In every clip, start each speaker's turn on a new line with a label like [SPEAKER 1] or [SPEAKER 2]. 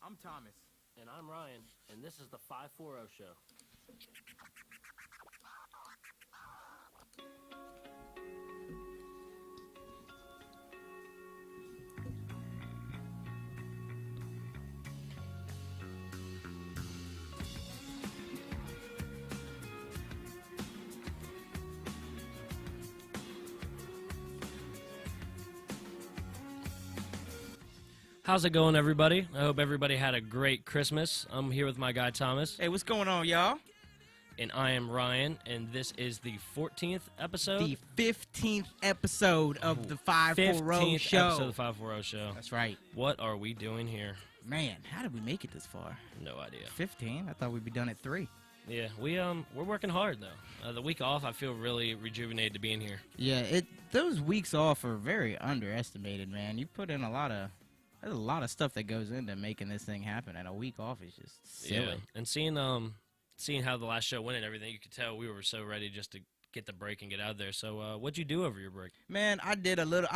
[SPEAKER 1] I'm Thomas.
[SPEAKER 2] And I'm Ryan, and this is the 540 Show. How's it going, everybody? I hope everybody had a great Christmas. I'm here with my guy, Thomas.
[SPEAKER 1] Hey, what's going on, y'all?
[SPEAKER 2] And I am Ryan, and this is the 14th episode.
[SPEAKER 1] The 15th episode of the 540 Show.
[SPEAKER 2] 15th episode of the 540 Show.
[SPEAKER 1] That's right.
[SPEAKER 2] What are we doing here?
[SPEAKER 1] Man, how did we make it this far?
[SPEAKER 2] No idea.
[SPEAKER 1] 15? I thought we'd be done at 3.
[SPEAKER 2] Yeah, we're working hard, though. The week off, I feel really rejuvenated to being here.
[SPEAKER 1] Yeah, those weeks off are very underestimated, man. You put in there's a lot of stuff that goes into making this thing happen, and a week off is just silly.
[SPEAKER 2] Yeah, and seeing how the last show went and everything, you could tell we were so ready just to get the break and get out there. So what'd you do over your break?
[SPEAKER 1] Man, I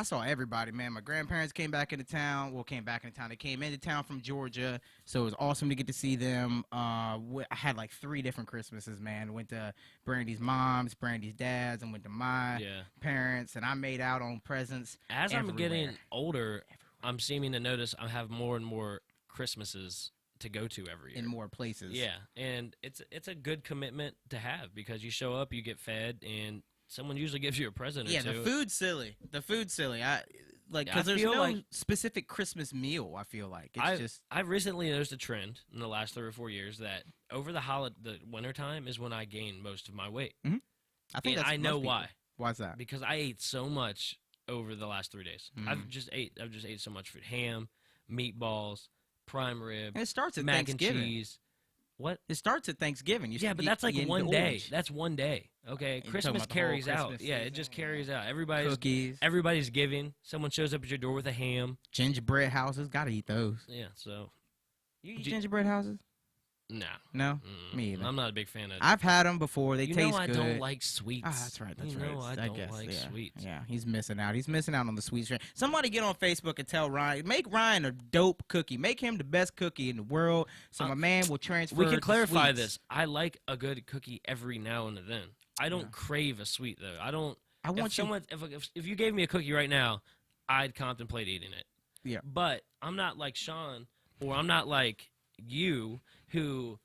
[SPEAKER 1] saw everybody, man. My grandparents came back into town. They came into town from Georgia, so it was awesome to get to see them. I had like 3 different Christmases, man. Went to Brandy's mom's, Brandy's dad's, and went to my parents, and I made out on presents.
[SPEAKER 2] As
[SPEAKER 1] everywhere.
[SPEAKER 2] I'm getting older, I'm seeming to notice I have more and more Christmases to go to every year.
[SPEAKER 1] In more places.
[SPEAKER 2] Yeah, and it's a good commitment to have because you show up, you get fed, and someone usually gives you a present or two.
[SPEAKER 1] Yeah, the food's silly. Because there's no specific Christmas meal, I feel like.
[SPEAKER 2] I've recently noticed a trend in the last 3 or 4 years that over the wintertime is when I gain most of my weight.
[SPEAKER 1] Mm-hmm. I know
[SPEAKER 2] why.
[SPEAKER 1] Why's that?
[SPEAKER 2] Because I ate so much over the last 3 days. I've just ate so much food. Ham, meatballs, prime rib,
[SPEAKER 1] and it starts at
[SPEAKER 2] mac
[SPEAKER 1] Thanksgiving.
[SPEAKER 2] and cheese. What?
[SPEAKER 1] It starts at Thanksgiving.
[SPEAKER 2] But that's like one day. That's one day. Okay, Christmas carries out.
[SPEAKER 1] Christmas
[SPEAKER 2] yeah, it just carries out. Everybody's giving. Someone shows up at your door with a ham.
[SPEAKER 1] Gingerbread houses, gotta eat those.
[SPEAKER 2] Yeah, so
[SPEAKER 1] you eat gingerbread houses? No, me either.
[SPEAKER 2] I'm not a big fan of it.
[SPEAKER 1] I've had them before. They taste good.
[SPEAKER 2] I don't like sweets.
[SPEAKER 1] Ah, that's right.
[SPEAKER 2] I don't like sweets.
[SPEAKER 1] Yeah, he's missing out. He's missing out on the sweets. Somebody get on Facebook and tell Ryan, make Ryan a dope cookie. Make him the best cookie in the world so my man will transfer.
[SPEAKER 2] We can clarify
[SPEAKER 1] sweets.
[SPEAKER 2] this. I like a good cookie every now and then. I don't crave a sweet, though. I don't. If you gave me a cookie right now, I'd contemplate eating it.
[SPEAKER 1] Yeah.
[SPEAKER 2] But I'm not like Sean, or I'm not like you, who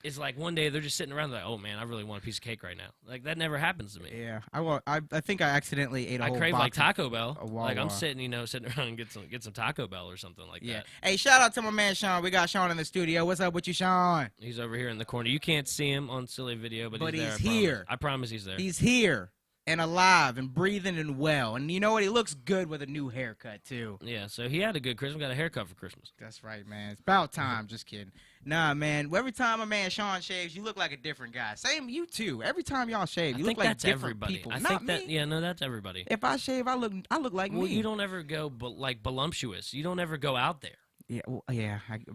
[SPEAKER 2] is like one day they're just sitting around like, oh man, I really want a piece of cake right now. Like that never happens to me.
[SPEAKER 1] Yeah, I think I accidentally ate a whole
[SPEAKER 2] I crave
[SPEAKER 1] box
[SPEAKER 2] like Taco Bell.
[SPEAKER 1] Like
[SPEAKER 2] I'm sitting around and get some Taco Bell or something like that.
[SPEAKER 1] Hey, shout out to my man Sean. We got Sean in the studio. What's up with you, Sean?
[SPEAKER 2] He's over here in the corner. You can't see him on silly video, but he's there.
[SPEAKER 1] Here.
[SPEAKER 2] I promise he's there.
[SPEAKER 1] He's here and alive and breathing and well. And you know what? He looks good with a new haircut too.
[SPEAKER 2] Yeah, so he had a good Christmas. Got a haircut for Christmas.
[SPEAKER 1] That's right, man. It's about time. Just kidding. Nah, man. Every time a man Sean shaves, you look like a different guy. Same you too. Every time y'all shave, you look like different
[SPEAKER 2] everybody.
[SPEAKER 1] people.
[SPEAKER 2] I
[SPEAKER 1] Not
[SPEAKER 2] think
[SPEAKER 1] me.
[SPEAKER 2] that. Yeah, no, that's everybody.
[SPEAKER 1] If I shave, I look like me.
[SPEAKER 2] Well, you don't ever go voluptuous. You don't ever go out there.
[SPEAKER 1] Yeah,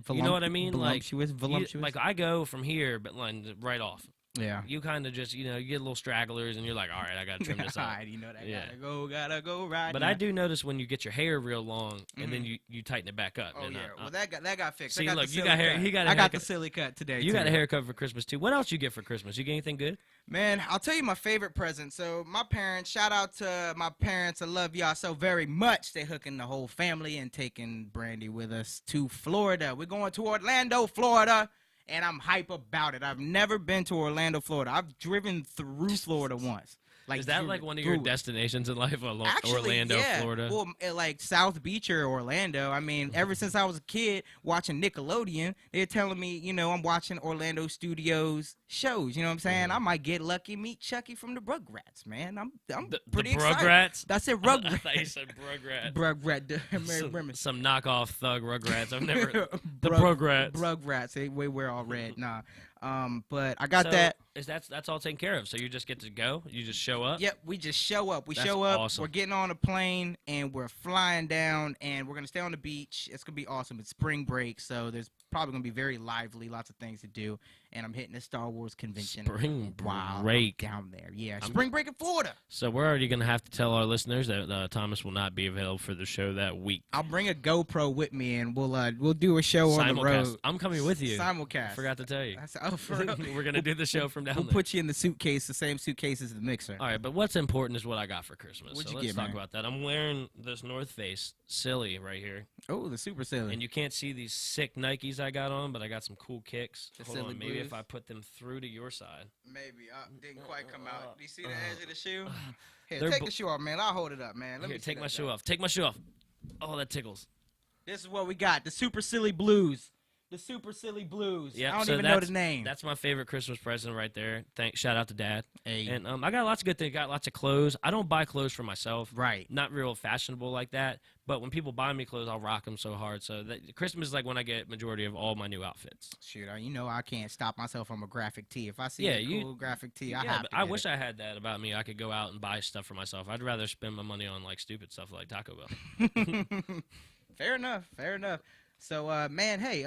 [SPEAKER 1] you
[SPEAKER 2] know what I mean?
[SPEAKER 1] Voluptuous.
[SPEAKER 2] Like I go from here, but right off.
[SPEAKER 1] Yeah.
[SPEAKER 2] You kind of just, you get little stragglers, and you're like, all right, I got to trim this up.
[SPEAKER 1] All right, you know that. Gotta go right
[SPEAKER 2] But
[SPEAKER 1] now.
[SPEAKER 2] I do notice when you get your hair real long, and then you tighten it back up.
[SPEAKER 1] Oh,
[SPEAKER 2] and,
[SPEAKER 1] yeah. Well, that got fixed.
[SPEAKER 2] See,
[SPEAKER 1] look,
[SPEAKER 2] you got hair. He got a
[SPEAKER 1] I got
[SPEAKER 2] haircut.
[SPEAKER 1] the silly cut today,
[SPEAKER 2] You got a haircut for Christmas, too. What else you get for Christmas? You get anything good?
[SPEAKER 1] Man, I'll tell you my favorite present. So my parents, shout out to my parents. I love y'all so very much. They hooking the whole family and taking Brandy with us to Florida. We're going to Orlando, Florida. And I'm hype about it. I've never been to Orlando, Florida. I've driven through Florida once.
[SPEAKER 2] Is that like one of your destinations in life,
[SPEAKER 1] Actually,
[SPEAKER 2] Orlando,
[SPEAKER 1] yeah.
[SPEAKER 2] Florida?
[SPEAKER 1] Well, like South Beach or Orlando. I mean, ever since I was a kid watching Nickelodeon, they're telling me, I'm watching Orlando Studios shows. You know what I'm saying? I might get lucky, meet Chucky from the Rugrats, man. I'm pretty excited.
[SPEAKER 2] Rugrats?
[SPEAKER 1] I said Rugrats.
[SPEAKER 2] I thought you said Rugrats.
[SPEAKER 1] Some
[SPEAKER 2] knockoff thug Rugrats. I've never... the Rugrats.
[SPEAKER 1] Rugrats. We're all red. Nah. But I got
[SPEAKER 2] So,
[SPEAKER 1] that.
[SPEAKER 2] That's all taken care of. So you just get to go. You just show up.
[SPEAKER 1] Yep, we just show up. We
[SPEAKER 2] That's
[SPEAKER 1] show up.
[SPEAKER 2] awesome.
[SPEAKER 1] We're getting on a plane and we're flying down and we're gonna stay on the beach. It's gonna be awesome. It's spring break, so there's probably gonna be very lively, lots of things to do. And I'm hitting the Star Wars convention.
[SPEAKER 2] Spring
[SPEAKER 1] Wow,
[SPEAKER 2] break.
[SPEAKER 1] down there. Yeah, spring break in Florida.
[SPEAKER 2] So we're already gonna have to tell our listeners that Thomas will not be available for the show that week.
[SPEAKER 1] I'll bring a GoPro with me and we'll do a show on the road.
[SPEAKER 2] I'm coming with you.
[SPEAKER 1] Simulcast.
[SPEAKER 2] I forgot to tell you.
[SPEAKER 1] For real?
[SPEAKER 2] We're gonna do the show from down
[SPEAKER 1] We'll
[SPEAKER 2] there.
[SPEAKER 1] put you in the suitcase, the same suitcase as the mixer.
[SPEAKER 2] All right, but what's important is what I got for Christmas.
[SPEAKER 1] What'd
[SPEAKER 2] so
[SPEAKER 1] you
[SPEAKER 2] let's
[SPEAKER 1] get,
[SPEAKER 2] talk
[SPEAKER 1] man?
[SPEAKER 2] about that. I'm wearing this North Face silly right here,
[SPEAKER 1] Oh, the super silly.
[SPEAKER 2] and you can't see these sick Nikes I got on, but I got some cool kicks.
[SPEAKER 1] The
[SPEAKER 2] Hold
[SPEAKER 1] silly
[SPEAKER 2] on, maybe
[SPEAKER 1] blues?
[SPEAKER 2] if I put them through to your side.
[SPEAKER 1] Maybe. Didn't quite come out. Do you see the edge of the shoe? Here,
[SPEAKER 2] They're
[SPEAKER 1] take the shoe off, man. I'll hold it up, man. Let
[SPEAKER 2] Here,
[SPEAKER 1] me see
[SPEAKER 2] take
[SPEAKER 1] that
[SPEAKER 2] my shoe
[SPEAKER 1] thing.
[SPEAKER 2] off. Take my shoe off. Oh, that tickles.
[SPEAKER 1] This is what we got. The super silly blues. The super silly blues.
[SPEAKER 2] Yep,
[SPEAKER 1] I don't
[SPEAKER 2] so
[SPEAKER 1] even know the name.
[SPEAKER 2] That's my favorite Christmas present right there. Shout out to Dad.
[SPEAKER 1] Hey.
[SPEAKER 2] And I got lots of good things. Got lots of clothes. I don't buy clothes for myself.
[SPEAKER 1] Right.
[SPEAKER 2] Not real fashionable like that. But when people buy me clothes, I'll rock them so hard. So Christmas is like when I get majority of all my new outfits.
[SPEAKER 1] Shoot, you know I can't stop myself from a graphic tee. If I see
[SPEAKER 2] Yeah,
[SPEAKER 1] a cool graphic tee, I
[SPEAKER 2] Yeah,
[SPEAKER 1] have
[SPEAKER 2] but
[SPEAKER 1] to
[SPEAKER 2] I
[SPEAKER 1] get
[SPEAKER 2] wish
[SPEAKER 1] it.
[SPEAKER 2] I had that about me. I could go out and buy stuff for myself. I'd rather spend my money on like stupid stuff like Taco Bell.
[SPEAKER 1] Fair enough. Fair enough. So, man, hey,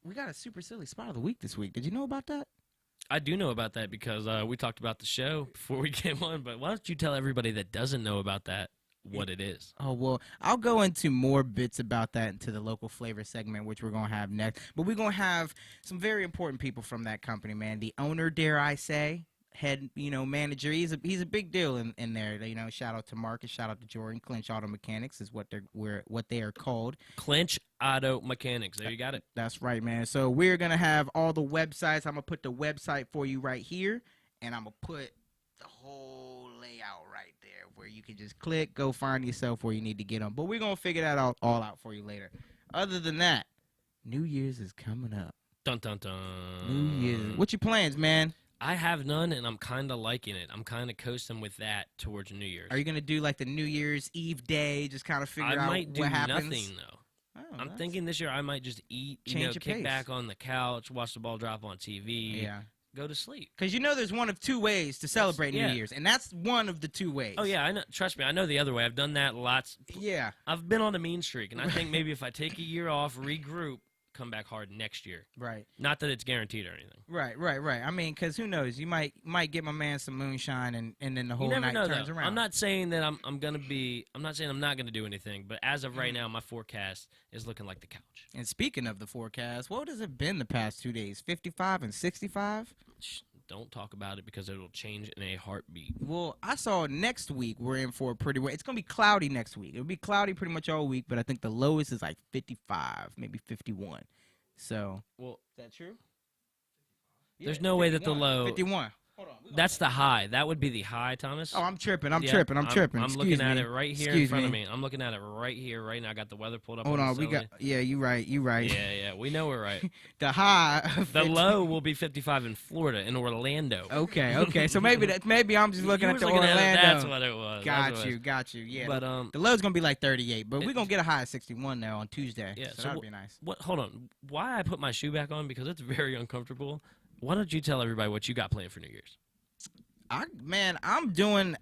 [SPEAKER 1] we got a super silly spot of the week this week. Did you know about that?
[SPEAKER 2] I do know about that because we talked about the show before we came on. But why don't you tell everybody that doesn't know about that what it is?
[SPEAKER 1] Oh, well, I'll go into more bits about that into the local flavor segment, which we're going to have next. But we're going to have some very important people from that company, man. The owner, dare I say, head, manager. He's a big deal in there. Shout out to Marcus, shout out to Jordan. Clinch Auto Mechanics is what they are called.
[SPEAKER 2] Clinch Auto Mechanics. There you got it.
[SPEAKER 1] That's right, man. So we're going to have all the websites. I'm going to put the website for you right here, and I'm going to put the whole layout right there where you can just click, go find yourself where you need to get them. But we're going to figure that all out for you later. Other than that, New Year's is coming up.
[SPEAKER 2] Dun dun dun.
[SPEAKER 1] New Year's. What your plans, man?
[SPEAKER 2] I have none, and I'm kind of liking it. I'm kind of coasting with that towards New Year's.
[SPEAKER 1] Are you going to do like the New Year's Eve day, just kind of figure
[SPEAKER 2] I
[SPEAKER 1] out
[SPEAKER 2] might do
[SPEAKER 1] what happens?
[SPEAKER 2] nothing though.
[SPEAKER 1] Oh,
[SPEAKER 2] I'm
[SPEAKER 1] that's-
[SPEAKER 2] thinking this year I might just eat,
[SPEAKER 1] Change your
[SPEAKER 2] kick
[SPEAKER 1] pace.
[SPEAKER 2] back on the couch, watch the ball drop on TV,
[SPEAKER 1] Yeah.
[SPEAKER 2] go to sleep.
[SPEAKER 1] Because there's one of two ways to celebrate
[SPEAKER 2] yeah.
[SPEAKER 1] New Year's, and that's one of the two ways.
[SPEAKER 2] Oh yeah, I know. Trust me, I know the other way. I've done that lots.
[SPEAKER 1] Yeah.
[SPEAKER 2] I've been on a mean streak, and I think maybe if I take a year off, regroup, come back hard next year.
[SPEAKER 1] Right.
[SPEAKER 2] Not that it's guaranteed or anything.
[SPEAKER 1] Right. I mean, because who knows? You might get my man some moonshine, and then the whole
[SPEAKER 2] You never
[SPEAKER 1] night
[SPEAKER 2] know,
[SPEAKER 1] turns
[SPEAKER 2] though.
[SPEAKER 1] around.
[SPEAKER 2] I'm not saying that I'm gonna be. I'm not saying I'm not gonna do anything. But as of right now, my forecast is looking like the couch.
[SPEAKER 1] And speaking of the forecast, what has it been the past 2 days? 55 and 65?
[SPEAKER 2] Shh, don't talk about it because it'll change in a heartbeat.
[SPEAKER 1] Well, I saw next week we're in for a pretty. It's gonna be cloudy next week. It'll be cloudy pretty much all week, but I think the lowest is like 55, maybe 51. So.
[SPEAKER 2] Well,
[SPEAKER 1] Is that true?
[SPEAKER 2] There's no way that the low.
[SPEAKER 1] 51. Hold on.
[SPEAKER 2] That's the high. That would be the high, Thomas.
[SPEAKER 1] Oh, I'm tripping. I'm
[SPEAKER 2] Yeah,
[SPEAKER 1] tripping. I'm tripping.
[SPEAKER 2] I'm
[SPEAKER 1] Excuse
[SPEAKER 2] looking at
[SPEAKER 1] me.
[SPEAKER 2] it right here in
[SPEAKER 1] Excuse
[SPEAKER 2] front of
[SPEAKER 1] me.
[SPEAKER 2] me. I'm looking at it right here, right now. I got the weather pulled up.
[SPEAKER 1] Hold on.
[SPEAKER 2] the
[SPEAKER 1] We got.
[SPEAKER 2] cellular.
[SPEAKER 1] Yeah, you right. You right.
[SPEAKER 2] Yeah, we know we're right.
[SPEAKER 1] The high. of
[SPEAKER 2] The
[SPEAKER 1] 50
[SPEAKER 2] low will be 55 in Florida, in Orlando.
[SPEAKER 1] Okay. So maybe I'm just looking
[SPEAKER 2] You
[SPEAKER 1] at
[SPEAKER 2] was
[SPEAKER 1] the
[SPEAKER 2] looking at
[SPEAKER 1] Orlando.
[SPEAKER 2] it, that's what it was. That's what it was.
[SPEAKER 1] Got you. Yeah.
[SPEAKER 2] But
[SPEAKER 1] the low's gonna be like 38, but we're gonna get a high of 61 now on Tuesday.
[SPEAKER 2] Yeah,
[SPEAKER 1] so
[SPEAKER 2] so
[SPEAKER 1] that'd be nice.
[SPEAKER 2] what? Hold on. Why I put my shoe back on? Because it's very uncomfortable. Why don't you tell everybody what you got planned for New Year's?
[SPEAKER 1] I'm doing.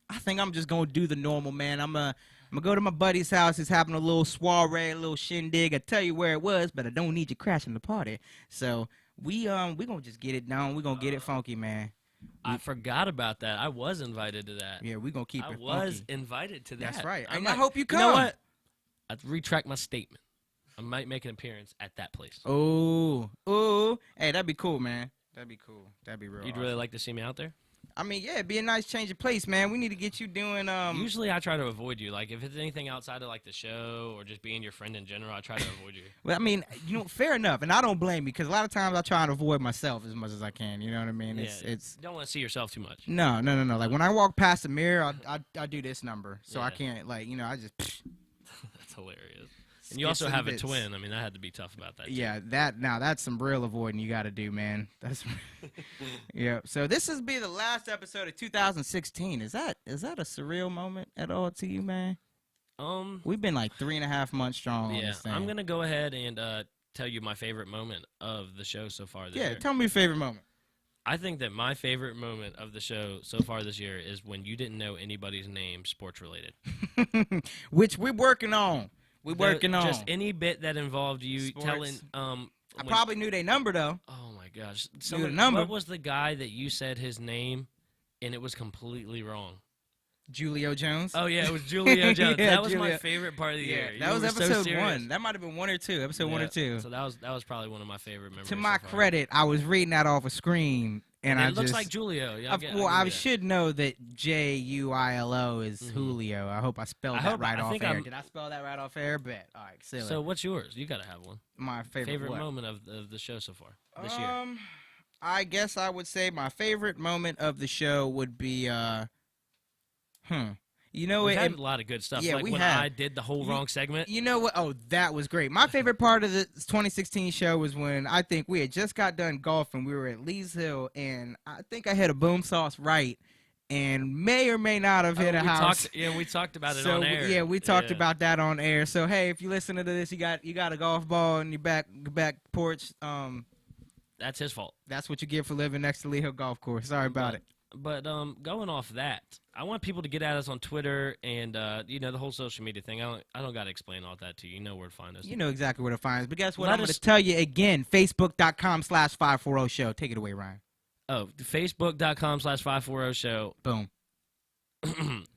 [SPEAKER 1] I think I'm just gonna do the normal, man. I'm gonna go to my buddy's house. He's having a little soiree, a little shindig. I tell you where it was, but I don't need you crashing the party. So we gonna just get it down. We gonna get it funky, man.
[SPEAKER 2] I forgot about that. I was invited to that.
[SPEAKER 1] Yeah, we gonna keep
[SPEAKER 2] I
[SPEAKER 1] it
[SPEAKER 2] was
[SPEAKER 1] funky.
[SPEAKER 2] invited to that.
[SPEAKER 1] That's right.
[SPEAKER 2] I
[SPEAKER 1] And
[SPEAKER 2] might-
[SPEAKER 1] I hope you come.
[SPEAKER 2] You know what? I'd retract my statement. I might make an appearance at that place.
[SPEAKER 1] Oh, hey, that'd be cool, man. That'd be cool. That'd be real.
[SPEAKER 2] You'd really like to see me out there?
[SPEAKER 1] I mean, yeah, it'd be a nice change of place, man. We need to get you doing
[SPEAKER 2] Usually I try to avoid you. Like, if it's anything outside of, like, the show or just being your friend in general, I try to avoid you.
[SPEAKER 1] Well, I mean, fair enough, and I don't blame you because a lot of times I try and avoid myself as much as I can. You know what I mean?
[SPEAKER 2] Yeah,
[SPEAKER 1] It's
[SPEAKER 2] you don't want to see yourself too much.
[SPEAKER 1] no. Like when I walk past the mirror, I do this number, so I
[SPEAKER 2] Yeah.
[SPEAKER 1] can't I just
[SPEAKER 2] That's hilarious. And you also
[SPEAKER 1] skits and
[SPEAKER 2] have a
[SPEAKER 1] bits.
[SPEAKER 2] twin. I mean, that had to be tough about that. too.
[SPEAKER 1] Yeah, that's some real avoiding you got to do, man. That's yeah. So this is be the last episode of 2016. Is that a surreal moment at all to you, man? We've been like 3.5 months strong on
[SPEAKER 2] Yeah,
[SPEAKER 1] this thing.
[SPEAKER 2] I'm going to go ahead and tell you my favorite moment of the show so far this
[SPEAKER 1] Yeah,
[SPEAKER 2] year.
[SPEAKER 1] tell me your favorite moment.
[SPEAKER 2] I think that my favorite moment of the show so far this year is when you didn't know anybody's name sports related.
[SPEAKER 1] Which we're working on. We're working on.
[SPEAKER 2] Just any bit that involved you
[SPEAKER 1] Sports.
[SPEAKER 2] telling.
[SPEAKER 1] I probably knew their number though.
[SPEAKER 2] Oh my gosh!
[SPEAKER 1] Knew the number.
[SPEAKER 2] What was the guy that you said his name, and it was completely wrong?
[SPEAKER 1] Julio Jones.
[SPEAKER 2] Oh yeah, it was Julio Jones.
[SPEAKER 1] Yeah,
[SPEAKER 2] that was my
[SPEAKER 1] Julio.
[SPEAKER 2] favorite part of the year.
[SPEAKER 1] That
[SPEAKER 2] You
[SPEAKER 1] was
[SPEAKER 2] were so
[SPEAKER 1] episode
[SPEAKER 2] serious.
[SPEAKER 1] 1. That might have been 1 or 2. Episode 1 or 2.
[SPEAKER 2] So that was probably one of my favorite memories.
[SPEAKER 1] To my
[SPEAKER 2] so far.
[SPEAKER 1] credit, I was reading that off a screen, and
[SPEAKER 2] it
[SPEAKER 1] I
[SPEAKER 2] looks
[SPEAKER 1] just
[SPEAKER 2] like Julio. Yeah,
[SPEAKER 1] I should know that Juilo is Julio. I hope I spelled that right off air. Did I spell that right off air? Bet. All right, silly.
[SPEAKER 2] So what's yours? You got to have one.
[SPEAKER 1] My favorite what?
[SPEAKER 2] moment of the show so far this year.
[SPEAKER 1] I guess I would say my favorite moment of the show would be You know,
[SPEAKER 2] We've had a lot of good stuff.
[SPEAKER 1] Yeah,
[SPEAKER 2] like
[SPEAKER 1] we
[SPEAKER 2] when
[SPEAKER 1] have.
[SPEAKER 2] I did the whole wrong segment.
[SPEAKER 1] You know what? Oh, that was great. My favorite part of the 2016 show was when I think we had just got done golfing. We were at Lee's Hill, and I think I hit a boom sauce right, and may or may not have hit a house.
[SPEAKER 2] We talked about it
[SPEAKER 1] So
[SPEAKER 2] on air.
[SPEAKER 1] yeah, we talked about that on air. So hey, if you listen to this, you got a golf ball in your back porch.
[SPEAKER 2] That's his fault.
[SPEAKER 1] That's what you get for living next to Lee Hill Golf Course. Sorry about it.
[SPEAKER 2] But going off that, I want people to get at us on Twitter and the whole social media thing. I don't got to explain all that to you. You know where to find us.
[SPEAKER 1] You know exactly where to find us. But guess what?
[SPEAKER 2] Let
[SPEAKER 1] I'm going
[SPEAKER 2] us-
[SPEAKER 1] to tell you again. Facebook.com/540show. Take it away, Ryan.
[SPEAKER 2] Oh, Facebook.com/540show.
[SPEAKER 1] Boom.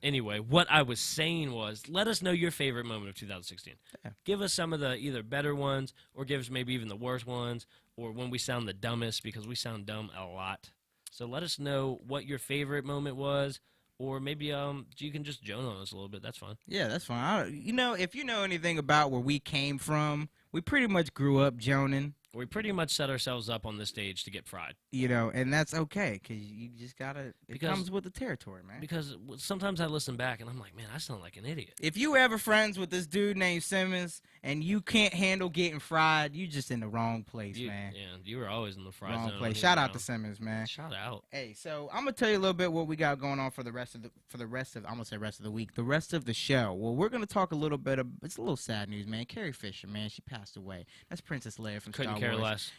[SPEAKER 2] Anyway, what I was saying was, let us know your favorite moment of 2016.
[SPEAKER 1] Yeah.
[SPEAKER 2] Give us some of the either better ones, or give us maybe even the worst ones, or when we sound the dumbest, because we sound dumb a lot. So let us know what your favorite moment was, or maybe you can just joan on us a little bit. That's fine.
[SPEAKER 1] Yeah, that's fine. If you know anything about where we came from, we pretty much grew up joning.
[SPEAKER 2] We pretty much set ourselves up on this stage to get fried.
[SPEAKER 1] And that's okay, because you just gotta. It
[SPEAKER 2] Because-
[SPEAKER 1] comes with the territory, man.
[SPEAKER 2] Because sometimes I listen back and I'm like, man, I sound like an idiot.
[SPEAKER 1] If you ever friends with this dude named Simmons and you can't handle getting fried, you just in the wrong place, man.
[SPEAKER 2] Yeah, you were always in the fry
[SPEAKER 1] Wrong
[SPEAKER 2] zone.
[SPEAKER 1] place. Shout out to Simmons, man.
[SPEAKER 2] Shout out.
[SPEAKER 1] Hey, so I'm gonna tell you a little bit what we got going on for the rest of the I'm gonna say rest of the week, the rest of the show. Well, we're gonna talk a little bit of it's a little sad news, man. Carrie Fisher, man, she passed away. That's Princess Leia from
[SPEAKER 2] Couldn't
[SPEAKER 1] Star
[SPEAKER 2] care
[SPEAKER 1] Wars.
[SPEAKER 2] less.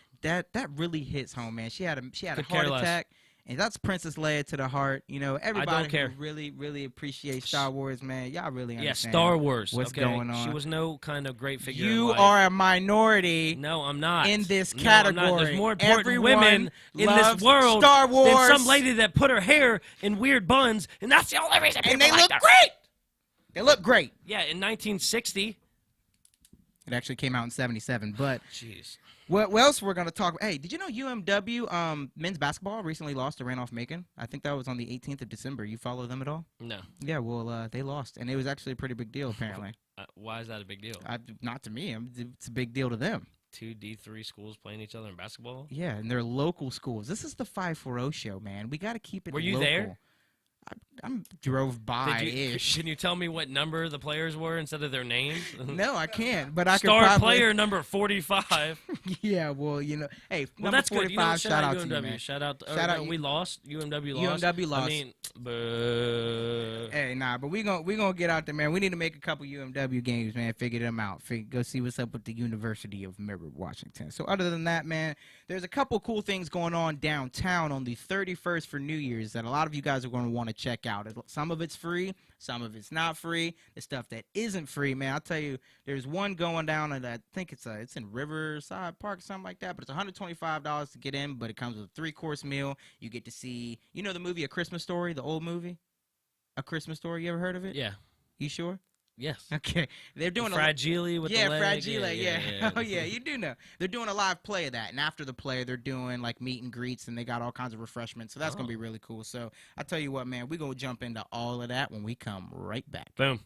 [SPEAKER 1] That really hits home, man. She had a
[SPEAKER 2] Could
[SPEAKER 1] heart
[SPEAKER 2] care less.
[SPEAKER 1] attack, and that's Princess Leia to the heart. Everybody
[SPEAKER 2] care.
[SPEAKER 1] who really appreciates Star Wars, man. Y'all really
[SPEAKER 2] Yeah,
[SPEAKER 1] understand.
[SPEAKER 2] Star Wars.
[SPEAKER 1] What's
[SPEAKER 2] okay?
[SPEAKER 1] going on?
[SPEAKER 2] She was no kind of great figure. in
[SPEAKER 1] You
[SPEAKER 2] life.
[SPEAKER 1] are a minority.
[SPEAKER 2] No, I'm not.
[SPEAKER 1] in this
[SPEAKER 2] No, I'm not.
[SPEAKER 1] category.
[SPEAKER 2] There's more important
[SPEAKER 1] Everyone
[SPEAKER 2] women in
[SPEAKER 1] loves
[SPEAKER 2] this world
[SPEAKER 1] Star Wars.
[SPEAKER 2] than some lady that put her hair in weird buns, and that's the only reason.
[SPEAKER 1] And
[SPEAKER 2] people
[SPEAKER 1] they
[SPEAKER 2] like
[SPEAKER 1] look
[SPEAKER 2] her.
[SPEAKER 1] great. They look great.
[SPEAKER 2] Yeah, in 1960.
[SPEAKER 1] It actually came out in 77. But
[SPEAKER 2] Jeez.
[SPEAKER 1] what else we're going to talk about? Hey, did you know UMW men's basketball recently lost to Randolph-Macon? I think that was on the 18th of December. You follow them at all?
[SPEAKER 2] No.
[SPEAKER 1] Yeah, well, they lost. And it was actually a pretty big deal, apparently.
[SPEAKER 2] Why is that a big deal?
[SPEAKER 1] Not to me. It's a big deal to them.
[SPEAKER 2] Two D3 schools playing each other in basketball?
[SPEAKER 1] Yeah, and they're local schools. This is the 540 show, man. We got to keep it
[SPEAKER 2] Were you
[SPEAKER 1] local.
[SPEAKER 2] there?
[SPEAKER 1] I drove by-ish.
[SPEAKER 2] Can you tell me what number the players were instead of their names?
[SPEAKER 1] No, I can't. But I could
[SPEAKER 2] Star
[SPEAKER 1] probably...
[SPEAKER 2] player number 45.
[SPEAKER 1] Yeah, well, hey,
[SPEAKER 2] Well,
[SPEAKER 1] number
[SPEAKER 2] that's good.
[SPEAKER 1] 45, shout out to
[SPEAKER 2] UMW.
[SPEAKER 1] you, man.
[SPEAKER 2] Shout out.
[SPEAKER 1] Shout out
[SPEAKER 2] we lost. UMW lost.
[SPEAKER 1] UMW lost.
[SPEAKER 2] I mean, boo.
[SPEAKER 1] Hey, nah, but we gonna get out there, man. We need to make a couple UMW games, man. Figure them out. Go see what's up with the University of Mirror, Washington. So other than that, man, there's a couple cool things going on downtown on the 31st for New Year's that a lot of you guys are going to want to check out. Some of it's free, some of it's not free. The stuff that isn't free, man, I'll tell you, there's one going down, and I think it's in Riverside Park, something like that. But it's $125 to get in, but it comes with a 3-course meal. You get to see, the movie A Christmas Story, the old movie. A Christmas Story, you ever heard of it?
[SPEAKER 2] Yeah.
[SPEAKER 1] You sure?
[SPEAKER 2] Yes.
[SPEAKER 1] Okay. They're doing
[SPEAKER 2] Fragile with the leg.
[SPEAKER 1] Fragile,
[SPEAKER 2] Yeah.
[SPEAKER 1] Oh, yeah, you do know. They're doing a live play of that. And after the play, they're doing, like, meet and greets, and they got all kinds of refreshments. So that's going to be really cool. So I tell you what, man, we're going to jump into all of that when we come right back.
[SPEAKER 2] Boom.